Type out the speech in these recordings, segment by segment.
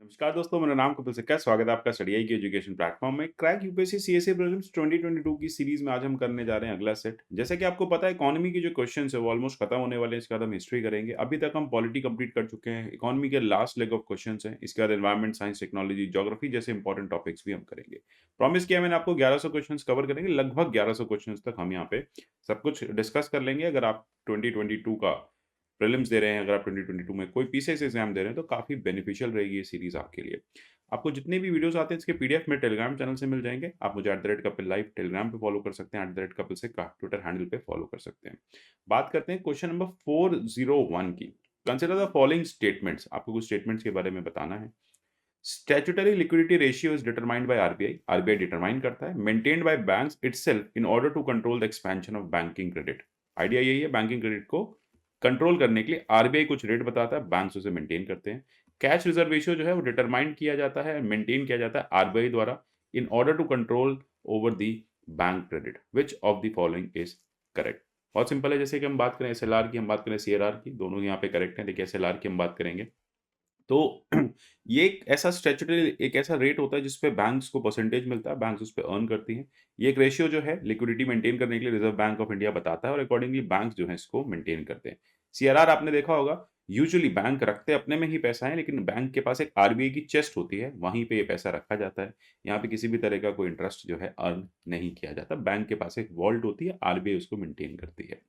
नमस्कार दोस्तों, मेरा नाम कपिल सिक्का है। स्वागत है आपका स्टडी आई की एजुकेशन प्लेटफॉर्म में। क्रैक यूपीएससी सीएसए प्रीलिम्स 2022 की सीरीज में आज हम करने जा रहे हैं अगला सेट। जैसा कि आपको पता है, इकोनॉमी के जो क्वेश्चंस है वो ऑलमोस्ट खत्म होने वाले हैं। इसके बाद हम हिस्ट्री करेंगे। अभी तक हम पॉलिटी कंप्लीट कर चुके हैं। इकोनॉमी के लास्ट लेग ऑफ क्वेश्चंस हैं। इसके बाद एनवायरमेंट, साइंस, टेक्नोलॉजी, ज्योग्राफी जैसे इंपॉर्टेंट टॉपिक्स भी हम करेंगे। प्रॉमिस किया मैंने आपको 1100 क्वेश्चंस कवर करेंगे। लगभग 1100 क्वेश्चंस तक हम यहाँ पे सब कुछ डिस्कस कर लेंगे। अगर आप 2022 का प्रीलिम्स दे रहे हैं, अगर आप 2022 में कोई पीसीएस एग्जाम दे रहे हैं, तो काफ़ी बेनिफिशियल रहेगी ये सीरीज़ आपके लिए। आपको जितने भी वीडियोस आते हैं इसके पीडीएफ में टेलीग्राम चैनल से मिल जाएंगे। आप मुझे @कपिल लाइव टेलीग्राम पे फॉलो कर सकते हैं, @कपिल से ट्विटर हैंडल पे फॉलो कर सकते हैं। बात करते हैं क्वेश्चन नंबर 401 की। Consider the following statements. आपको कुछ स्टेटमेंट्स के बारे में बताना है। Statutory liquidity ratio is determined by RBI. RBI determine करता है। Maintained by banks itself in order to control the expansion of banking credit. Idea यही है, बैंकिंग क्रेडिट को कंट्रोल करने के लिए आरबीआई कुछ रेट बताता है, बैंक्स उसे मेंटेन करते हैं। कैश रिजर्व रेशियो जो है वो डिटरमाइन किया जाता है, मेंटेन किया जाता है आरबीआई द्वारा in order to control over the bank credit. Which of the following is correct? बहुत सिंपल है। जैसे कि हम बात करें एसएलआर की, हम बात करें सीआरआर की, दोनों यहाँ पे करेक्ट है। देखिए एसएलआर की हम बात करेंगे तो ये एक ऐसा रेट होता है जिसपे बैंक्स को परसेंटेज मिलता है, बैंक्स उस पे अर्न करती हैं। ये एक रेशियो जो है लिक्विडिटी मेंटेन करने के लिए रिजर्व बैंक ऑफ इंडिया बताता है और अकॉर्डिंगली बैंक्स जो है इसको मेंटेन करते हैं। सीआरआर आपने देखा होगा, यूजुअली बैंक रखते अपने में ही पैसा है, लेकिन बैंक के पास एक आरबीआई की चेस्ट होती है, वहीं पे ये पैसा रखा जाता है। यहाँ पे किसी भी तरह का कोई इंटरेस्ट जो है अर्न नहीं किया जाता। बैंक के पास एक वॉल्ट होती है, आरबीआई उसको मेंटेन करती है।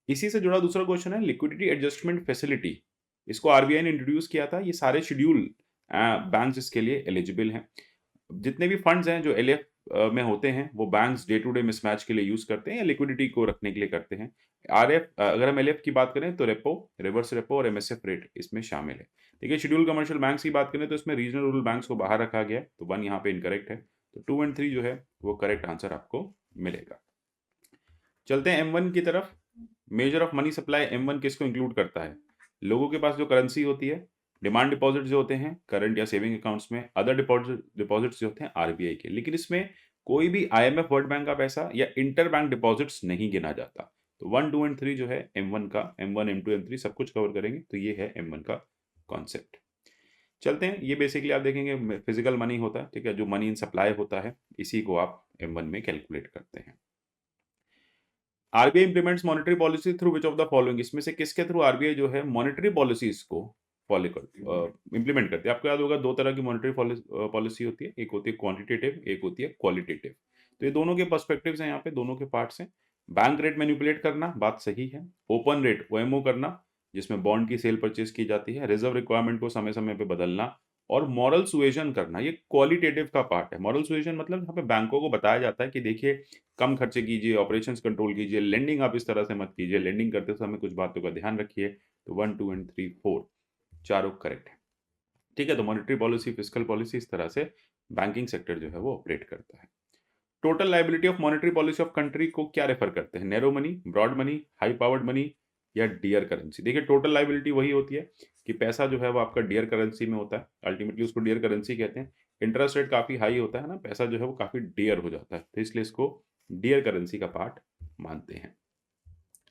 इसी से जुड़ा दूसरा क्वेश्चन है लिक्विडिटी एडजस्टमेंट फैसिलिटी। इसको आरबीआई ने इंट्रोड्यूस किया था। ये सारे शेड्यूल बैंक्स इसके लिए एलिजिबल हैं। जितने भी फंड्स हैं जो एलएफ में होते हैं, वो banks day to day mismatch के लिए यूज करते हैं या लिक्विडिटी को रखने के लिए करते हैं। आरएफ अगर हम एलएफ की बात करें तो रेपो, रिवर्स रेपो और एमएसएफ रेट इसमें शामिल है। देखिए शेड्यूल कमर्शियल बैंक्स की बात करें तो इसमें रीजनल रूरल बैंक्स को बाहर रखा गया है, तो 1 यहाँ पे इनकरेक्ट है। तो 2 एंड 3 जो है वो करेक्ट आंसर आपको मिलेगा। चलते हैं एम वन की तरफ। Measure of money supply M1 किसको इंक्लूड करता है? लोगों के पास जो करेंसी होती है, डिमांड डिपॉजिट जो होते हैं करंट या सेविंग अकाउंट्स में, अदर डिपॉजिट्स जो होते हैं आरबीआई के। लेकिन इसमें कोई भी आईएमएफ, वर्ल्ड बैंक का पैसा या इंटर बैंक डिपॉजिट्स नहीं गिना जाता। तो 1, 2 एंड 3 जो है M1 का, M1, M2, M3 सब कुछ कवर करेंगे। तो ये है M1 का कॉन्सेप्ट। चलते हैं, ये बेसिकली आप देखेंगे फिजिकल मनी होता है, ठीक है, जो मनी इन सप्लाई होता है, इसी को आप M1 में कैलकुलेट करते हैं। RBI implements monetary policy through which of the following. इसमें से किसके थ्रू आरबीआई जो है मॉनेटरी पॉलिसीज को फॉलो कर इंप्लीमेंट करती है? आपको याद होगा, दो तरह की मॉनेटरी पॉलिसी होती है, एक होती है क्वांटिटेटिव, एक होती है क्वालिटेटिव। तो ये दोनों के पर्सपेक्टिव्स हैं, यहाँ पे दोनों के पार्ट्स हैं। बैंक रेट मैनिपुलेट करना, बात सही है। ओपन रेट ओएमओ करना, जिसमें बॉन्ड की सेल परचेज की जाती है। रिजर्व रिक्वायरमेंट को समय समय पे बदलना और मॉरल सुएजन करना, ये क्वालिटेटिव का पार्ट है। मॉरल सुएजन मतलब यहाँ पे बैंकों को बताया जाता है कि देखिए कम खर्चे कीजिए, ऑपरेशंस कंट्रोल कीजिए, लेंडिंग आप इस तरह से मत कीजिए, लेंडिंग करते समय कुछ बातों का ध्यान रखिए। तो 1, 2 एंड 3, 4 चारों करेक्ट है। ठीक है, तो मॉनेटरी पॉलिसी, फिस्कल पॉलिसी, इस तरह से बैंकिंग सेक्टर जो है वो ऑपरेट करता है। Total liability of monetary policy of country को क्या रेफर करते हैं? Narrow money, broad money, high powered money या डियर करेंसी? देखिए टोटल लाइबिलिटी वही होती है कि पैसा जो है वो आपका डियर करेंसी में होता है, अल्टीमेटली उसको डियर करेंसी कहते हैं। इंटरेस्ट रेट काफी हाई होता है ना, पैसा जो है वो काफी डियर हो जाता है, तो इसलिए इसको डियर करेंसी का पार्ट मानते हैं।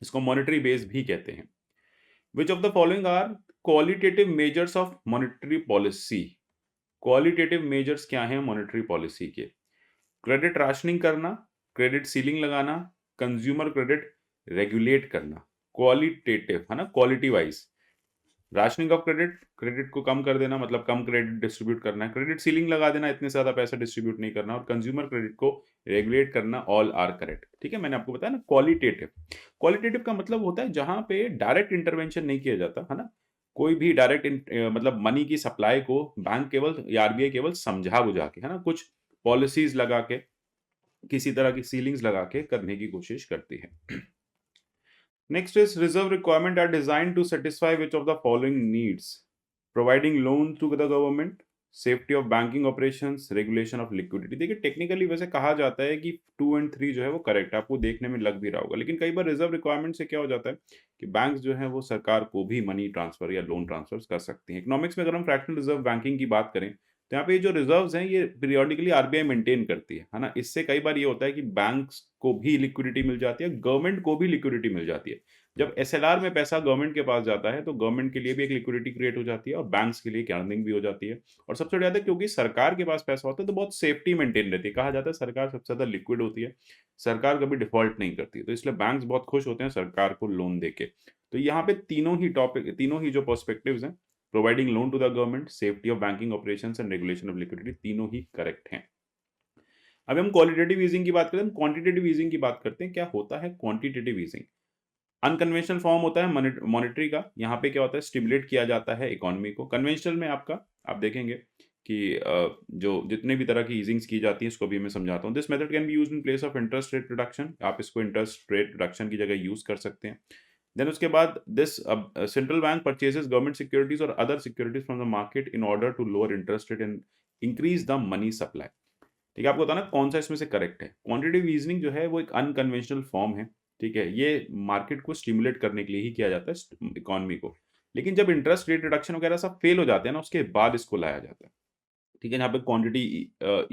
इसको मॉनेटरी बेस भी कहते हैं। Which of the following are qualitative measures of monetary policy? Qualitative measures क्या हैं मॉनेटरी पॉलिसी के? क्रेडिट राशनिंग करना, क्रेडिट सीलिंग लगाना, कंज्यूमर क्रेडिट रेगुलेट करना। क्वालिटेटिव है ना, quality wise. Rationing of credit, credit को कम कर देना, मतलब कम क्रेडिट डिस्ट्रीब्यूट करना है। क्रेडिट सीलिंग लगा देना, इतने ज्यादा पैसा डिस्ट्रीब्यूट नहीं करना। और कंज्यूमर क्रेडिट को रेगुलेट करना, ऑल आर करेक्ट। ठीक है, मैंने आपको बताया ना क्वालिटेटिव। क्वालिटेटिव का मतलब होता है जहां पे डायरेक्ट इंटरवेंशन नहीं किया जाता है ना, कोई भी डायरेक्ट मतलब मनी की सप्लाई को बैंक केवल या आरबीआई केवल समझा बुझा के, है ना, कुछ पॉलिसीज लगा के, किसी तरह की सीलिंग्स लगा के करने की कोशिश करती है। Next is reserve requirement are design to satisfy which of the following needs? Providing loan to the government, safety of banking operations, regulation of liquidity. देखिए टेक्निकली वैसे कहा जाता है कि 2 एंड 3 जो है वो करेक्ट, आपको देखने में लग भी रहा होगा, लेकिन कई बार रिजर्व रिक्वायरमेंट से क्या हो जाता है कि बैंक्स जो है वो सरकार को भी मनी ट्रांसफर या लोन ट्रांसफर कर सकती हैं। इकोनॉमिक्स में अगर हम फ्रैक्शनल रिजर्व बैंकिंग की बात करें तो यहाँ पे जो रिजर्व्स हैं ये पीरियोडिकली आरबीआई मेंटेन करती है ना? इससे कई बार ये होता है कि बैंक्स को भी लिक्विडिटी मिल जाती है, गवर्नमेंट को भी लिक्विडिटी मिल जाती है। जब एसएलआर में पैसा गवर्नमेंट के पास जाता है, तो गवर्नमेंट के लिए भी एक लिक्विडिटी क्रिएट हो जाती है और बैंक्स के लिए एक अर्निंग भी हो जाती है। और सबसे ज़्यादा क्योंकि सरकार के पास पैसा होता है, तो बहुत सेफ्टी मेंटेन रहती है। कहा जाता है सरकार सबसे ज़्यादा लिक्विड होती है, सरकार कभी डिफ़ॉल्ट नहीं करती। तो इसलिए बैंक्स बहुत खुश होते हैं सरकार को लोन देके। तो यहाँ पे तीनों ही जो पर्सपेक्टिव्स हैं, providing loan to the government, safety of banking operations and regulation of liquidity, तीनों ही करेक्ट हैं। अब हम क्वालिटेटिव ईजिंग की बात करें, हम क्वांटिटेटिव ईजिंग की बात करते हैं। क्या होता है क्वांटिटेटिव ईजिंग? अनकन्वेंशनल फॉर्म होता है मॉनेटरी का। यहाँ पे क्या होता है, स्टिमुलेट किया जाता है इकोनॉमी को। कन्वेंशनल में आपका आप देखेंगे कि जो जितने भी तरह की ईजिंग्स की जाती है, इसको भी मैं समझाता हूँ। This method can be used in place of interest rate reduction. आप इसको इंटरेस्ट रेट रिडक्शन की जगह यूज कर सकते हैं। देन उसके बाद this central bank purchases government securities और other securities from the market in order to lower interest rate and increase the money supply. ठीक है, आपको बताना कौन सा इसमें से करेक्ट है। क्वांटिटेटिव ईजनिंग जो है वो एक अनकन्वेंशनल फॉर्म है। ठीक है, ये मार्केट को स्टिमुलेट करने के लिए ही किया जाता है, इकोनॉमी को। लेकिन जब इंटरेस्ट रेट रिडक्शन वगैरह सब फेल हो जाते हैं ना, उसके बाद इसको लाया जाता है। ठीक है, यहाँ पे क्वांटिटी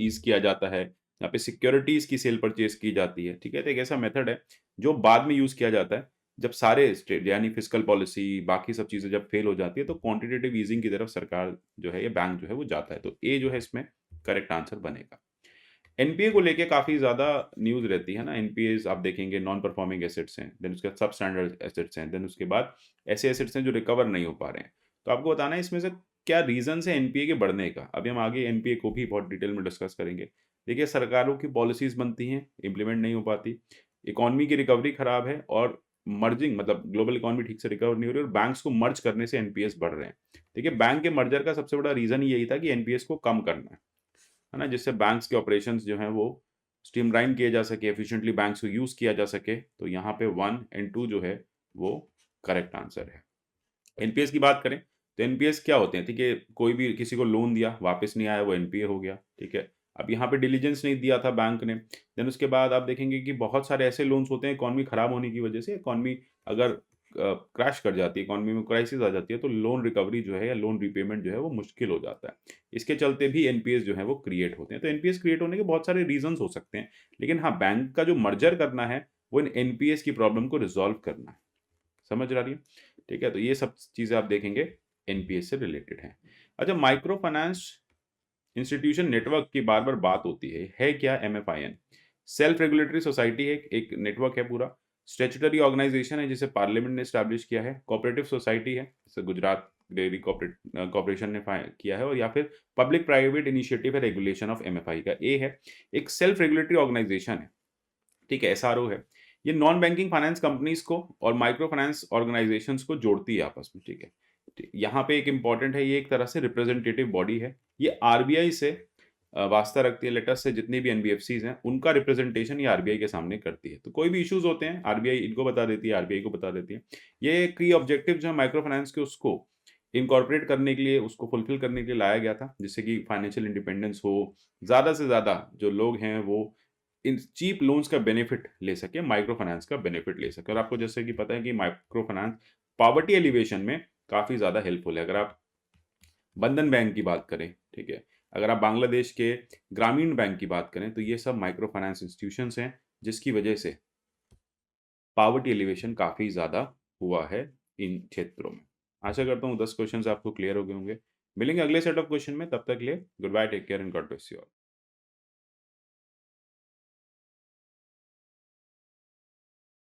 ईज किया जाता है, यहाँ पे सिक्योरिटीज की सेल परचेज की जाती है। ठीक है, तो एक ऐसा मेथड है जो बाद में यूज किया जाता है, जब सारे स्टेट यानी फिस्कल पॉलिसी बाकी सब चीजें जब फेल हो जाती है, तो क्वांटिटेटिव ईजिंग की तरफ सरकार जो है, ये बैंक जो है वो जाता है। तो ए जो है इसमें करेक्ट आंसर बनेगा। एनपीए को लेके काफ़ी ज़्यादा न्यूज़ रहती है ना। एनपीएज़ आप देखेंगे नॉन परफॉर्मिंग एसेट्स हैं, देन उसके बाद सब स्टैंडर्ड एसेट्स हैं, देन उसके बाद ऐसे एसेट्स हैं जो रिकवर नहीं हो पा रहे हैं। तो आपको बताना है इसमें से क्या रीज़न्स है एनपीए के बढ़ने का। अभी हम आगे एनपीए को भी बहुत डिटेल में डिस्कस करेंगे। देखिए, सरकारों की पॉलिसीज़ बनती हैं, इम्प्लीमेंट नहीं हो पाती, इकोनॉमी की रिकवरी खराब है और मर्जिंग मतलब ग्लोबल इकोनॉमी ठीक से रिकवर नहीं हो रही और बैंक्स को मर्ज करने से एनपीएस बढ़ रहे हैं। देखिए, बैंक के मर्जर का सबसे बड़ा रीज़न यही था कि एनपीएस को कम करना है ना? जिससे बैंक्स के ऑपरेशंस जो हैं वो स्ट्रीमलाइन किए जा सके, एफिशिएंटली बैंक्स को यूज़ किया जा सके। तो यहाँ पे 1 एंड 2 जो है वो करेक्ट आंसर है। एनपीएस की बात करें, तो एनपीएस क्या होते हैं? ठीक है, कोई भी किसी को लोन दिया, वापस नहीं आया, वो एनपीए हो गया। ठीक है, अब यहाँ पे डिलिजेंस नहीं दिया था बैंक ने, देन उसके बाद आप देखेंगे कि बहुत सारे ऐसे लोन्स होते हैं इकोनॉमी खराब होने की वजह से। इकोनॉमी अगर क्रैश कर जाती है, इकोनॉमी में क्राइसिस आ जाती है, तो लोन रिकवरी जो है या लोन रीपेमेंट जो है वो मुश्किल हो जाता है। इसके चलते भी एनपीएस जो है वो क्रिएट होते हैं। तो एनपीएस क्रिएट होने के बहुत सारे रीजंस हो सकते हैं, लेकिन हाँ, बैंक का जो मर्जर करना है वो इन एनपीएस की प्रॉब्लम को रिजॉल्व करना है। समझ आ रही है? ठीक है, तो ये सब चीज़ें आप देखेंगे एनपीएस से रिलेटेड हैं। अच्छा, माइक्रो फाइनेंस इंस्टीट्यूशन नेटवर्क की बार-बार बात होती है क्या एमएफआईएन? सेल्फ रेगुलेटरी सोसाइटी है, एक नेटवर्क है पूरा। स्टैट्यूटरी ऑर्गेनाइजेशन है जिसे पार्लियामेंट ने एस्टैब्लिश किया है। कोऑपरेटिव सोसाइटी है, जैसे गुजरात डेयरी कॉर्पोरेशन ने किया है। और या फिर पब्लिक प्राइवेट इनिशिएटिव है रेगुलेशन ऑफ एमएफआई का। ए है, एक सेल्फ रेगुलेटरी ऑर्गेनाइजेशन है। ठीक है, एसआरओ है। ये नॉन बैंकिंग फाइनेंस कंपनीज को और माइक्रो फाइनेंस ऑर्गेनाइजेशंस को जोड़ती है आपस में। ठीक है, यहाँ पे एक इंपॉर्टेंट है, ये एक तरह से रिप्रेजेंटेटिव बॉडी है। ये आरबीआई से वास्ता रखती है, लेटेस्ट से जितनी भी एनबीएफसीज हैं उनका रिप्रेजेंटेशन ये आरबीआई के सामने करती है। तो कोई भी इश्यूज होते हैं, आरबीआई इनको बता देती है, आरबीआई को बता देती है। ये की ऑब्जेक्टिव जो है माइक्रो फाइनेंस के, उसको इनकॉर्पोरेट करने के लिए, उसको फुलफिल करने के लिए लाया गया था, जिससे कि फाइनेंशियल इंडिपेंडेंस हो, ज़्यादा से ज़्यादा जो लोग हैं वो इन चीप लोन्स का बेनिफिट ले सके, माइक्रो फाइनेंस का बेनिफिट ले सके। और आपको जैसे कि पता है कि माइक्रो फाइनेंस पॉवर्टी एलिवेशन में काफ़ी ज़्यादा हेल्पफुल है। अगर आप बंधन बैंक की बात करें, ठीक है, अगर आप बांग्लादेश के ग्रामीण बैंक की बात करें, तो ये सब माइक्रो फाइनेंस इंस्टीट्यूशंस हैं, जिसकी वजह से पॉवर्टी एलिवेशन काफ़ी ज़्यादा हुआ है इन क्षेत्रों में। आशा करता हूँ 10 क्वेश्चंस आपको क्लियर हो गए होंगे। मिलेंगे अगले सेट ऑफ क्वेश्चन में, तब तक के लिए good bye, take care and God bless you all.